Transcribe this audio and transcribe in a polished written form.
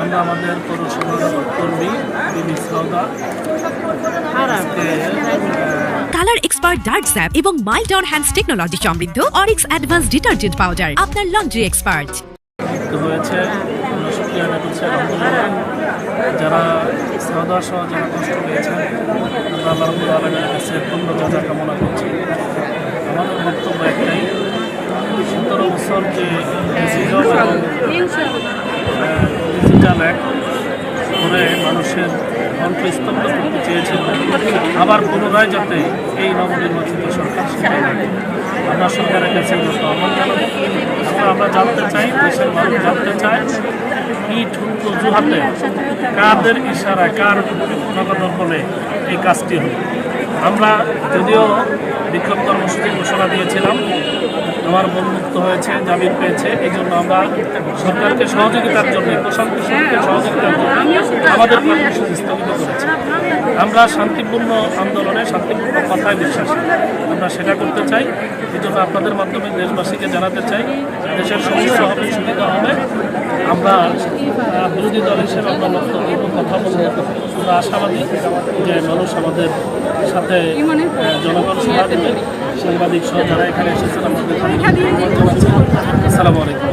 আমরা আমাদের পৌরসভার কর্মী বিবি Sawda colour expert dark sap এবং মাইল্ড অন হ্যান্ডস টেকনোলজি সমৃদ্ধ অরিক্স অ্যাডভান্স ডিটারজেন্ট পাউডার আপনার লন্ড্রি এক্সপার্ট হয়েছে। শুকরিয়া জানাচ্ছি আলহামদুলিল্লাহ যারা সাউদা সহ যারা কষ্ট পেয়েছেন আমরা আল্লাহ রাব্বুল আলামিনের কাছে পূর্ণ জাযা কামনা করছি। আমাদের বক্তব্য একটাই, 17 বছর যে ডিজিটাল অ্যাক্ট করে মানুষের কণ্ঠ স্তব্ধ করতে চেয়েছিল, আবার পুনরায় যাতে এই নবনির্বাচিত সরকার আমরা সরকারের কাছে আহ্বান জানাবো। আমরা জানতে চাই, দেশের মানুষ জানতে চায় কি ঠুনকো অজুহাতে কাদের ইশারায় কার নগদর বলে এই কাজটি হল। আমরা যদিও বিক্ষোভ কর্মসূচির ঘোষণা দিয়েছিলাম, আমার মন মুক্ত হয়েছে, জামিন পেয়েছে, এই জন্য আমরা সরকারকে সহযোগিতার জন্য প্রশান্তি সহযোগিতার জন্য আমাদের কর্মসূচি স্থগিত করেছি। আমরা শান্তিপূর্ণ আন্দোলনে শান্তিপূর্ণ কথায় বিশ্বাসী, আমরা সেটা করতে চাই। এই জন্য আপনাদের মাধ্যমে দেশবাসীকে জানাতে চাই দেশের সমস্যা হবে, সুবিধা হবে। আমরা বিরোধী দল হিসেবে আমরা বক্তব্য কথা বলবো, আমরা আশাবাদী যে মানুষ আমাদের সাথে জনগণ সেবা দেবে। সাংবাদিক সহ যারা এখানে এসেছেন আমাদের আসসালামু আলাইকুম।